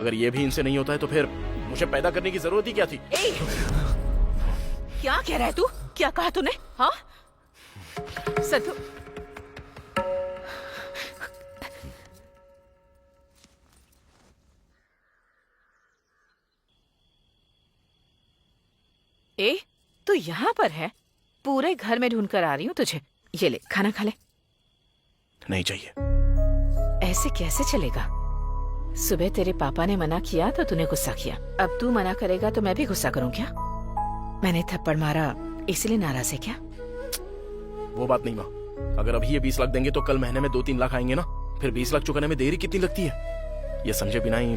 अगर ये भी इनसे नहीं होता है तो फिर मुझे पैदा करने की जरूरत ही क्या थी? क्या कह रहा है तू? क्या कहा तूने? हाँ संतु, तू यहाँ पर है? पूरे घर में ढूंढ कर आ रही हूँ तुझे। ये ले, खाना खा ले। नहीं चाहिए। ऐसे कैसे चलेगा? सुबह तेरे पापा ने मना किया तो तूने गुस्सा किया, अब तू मना करेगा तो मैं भी गुस्सा करूँ क्या? मैंने थप्पड़ मारा इसलिए नाराज है क्या? वो बात नहीं माँ, अगर अभी ये 20 लाख देंगे तो कल महीने में 2-3 लाख आएंगे ना, फिर 20 लाख चुकाने में देरी कितनी लगती है ये समझे बिना ही।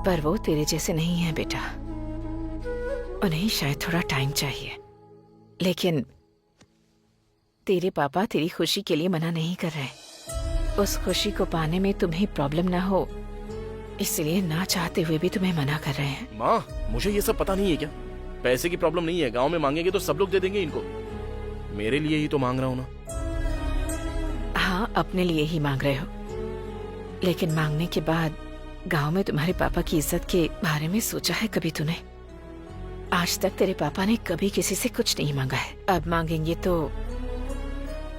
पर वो तेरे जैसे नहीं है बेटा, उन्हें शायद थोड़ा टाइम चाहिए, लेकिन तेरे पापा तेरी खुशी के लिए मना नहीं कर रहे। उस खुशी को पाने में तुम्हें प्रॉब्लम ना हो इसलिए ना चाहते हुए भी तुम्हें मना कर रहे हैं। माँ मुझे ये सब पता नहीं है क्या? पैसे की प्रॉब्लम नहीं है, गांव में मांगेंगे तो सब लोग दे देंगे इनको, मेरे लिए ही तो मांग रहा हूँ ना। हाँ अपने लिए ही मांग रहे हो, लेकिन मांगने के बाद गांव में तुम्हारे पापा की इज्जत के बारे में सोचा है कभी तूने? आज तक तेरे पापा ने कभी किसी से कुछ नहीं मांगा है, अब मांगेंगे तो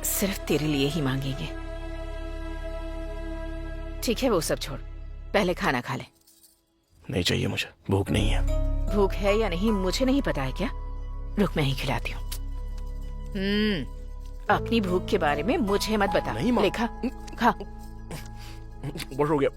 सिर्फ तेरे लिए ही मांगेंगे। ठीक है वो सब छोड़, पहले खाना खा ले। नहीं चाहिए मुझे, भूख नहीं है। भूख है या नहीं मुझे नहीं पता है क्या? रुक मैं ही खिलाती हूँ। अपनी भूख के बारे में मुझे मत बता। नहीं माँ। ले खा खा। बस हो गया।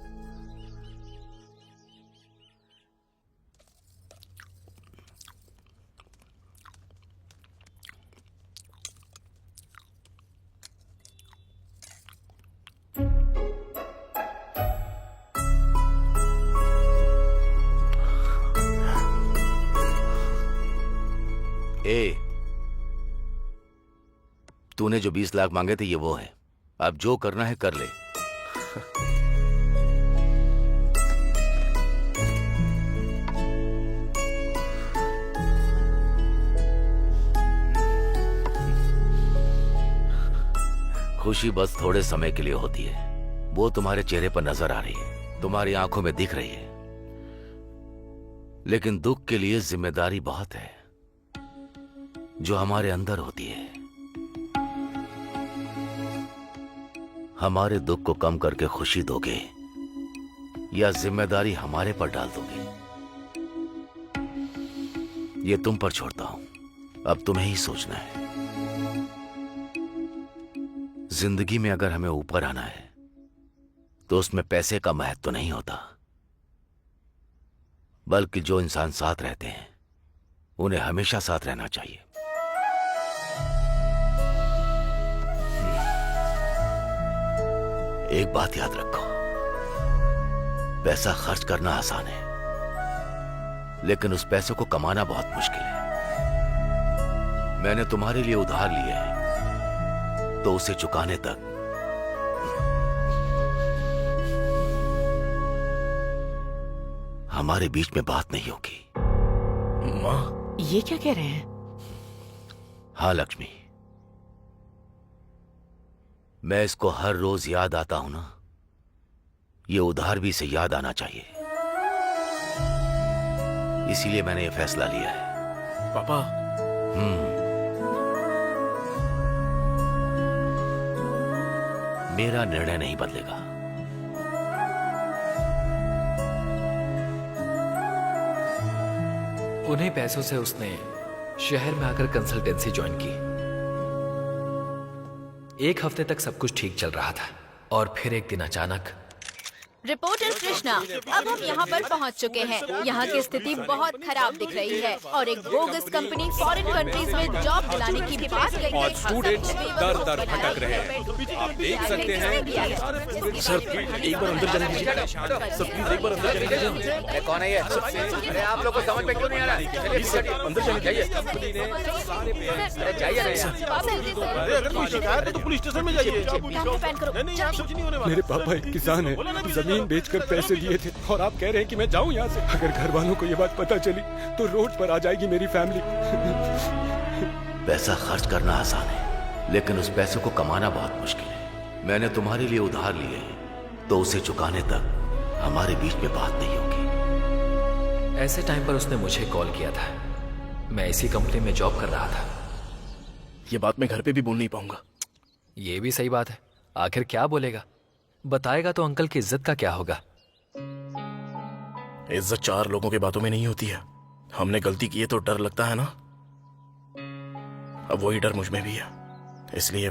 तूने जो 20 लाख मांगे थे ये वो है, अब जो करना है कर ले। खुशी बस थोड़े समय के लिए होती है, वो तुम्हारे चेहरे पर नजर आ रही है, तुम्हारी आंखों में दिख रही है, लेकिन दुख के लिए जिम्मेदारी बहुत है जो हमारे अंदर होती है। हमारे दुख को कम करके खुशी दोगे या जिम्मेदारी हमारे पर डाल दोगे, ये तुम पर छोड़ता हूं, अब तुम्हें ही सोचना है। जिंदगी में अगर हमें ऊपर आना है तो उसमें पैसे का महत्व तो नहीं होता, बल्कि जो इंसान साथ रहते हैं उन्हें हमेशा साथ रहना चाहिए। एक बात याद रखो, पैसा खर्च करना आसान है, लेकिन उस पैसे को कमाना बहुत मुश्किल है। मैंने तुम्हारे लिए उधार लिया है, तो उसे चुकाने तक हमारे बीच में बात नहीं होगी। माँ ये क्या कह रहे हैं? हाँ लक्ष्मी, मैं इसको हर रोज याद आता हूं ना, ये उधार भी इसे याद आना चाहिए, इसीलिए मैंने ये फैसला लिया है। पापा। मेरा निर्णय नहीं बदलेगा। उन्हीं पैसों से उसने शहर में आकर कंसल्टेंसी ज्वाइन की। एक हफ्ते तक सब कुछ ठीक चल रहा था और फिर एक दिन अचानक। रिपोर्टर कृष्णा, अब हम यहाँ पर पहुँच चुके हैं। यहाँ की स्थिति बहुत खराब दिख रही है और एक बोगस कंपनी फॉरेन कंट्रीज में जॉब दिलाने की भी बात कही और स्टूडेंट्स दर दर भटक रहे हैं। आप देख सकते हैं। सर एक बार अंदर जाने दीजिए, सर प्लीज एक बार अंदर जाने दीजिए। कौन है ये? अरे आप लोग को समझ में क्यों नहीं आ रहा? चलिए अंदर जाने दीजिए। अगर कोई शिकायत है तो पुलिस स्टेशन में जाइए। नहीं यहाँ कुछ नहीं होने वाला। मेरे पापा एक किसान है, जमीन बेचकर पैसे दिए थे और आप कह रहे हैं कि मैं जाऊं यहाँ से? अगर घर वालों को ये बात पता चली तो रोड पर आ जाएगी मेरी फैमिली। पैसा खर्च करना आसान है, लेकिन उस पैसे को कमाना बहुत मुश्किल है। मैंने तुम्हारे लिए उधार लिए, तो उसे चुकाने तक हमारे बीच में बात नहीं होगी। ऐसे टाइम पर उसने मुझे कॉल किया था। मैं इसी कंपनी में जॉब कर रहा था। ये बात मैं घर पे भी बोल नहीं पाऊंगा। ये भी सही बात है। आखिर क्या बोलेगा? बताएगा तो अंकल की इज्जत का क्या होगा? इज्जत 4 लोगों के बातों में नहीं होती है। हमने गलती की है तो डर लगता है ना, अब वही डर मुझ में भी है, इसलिए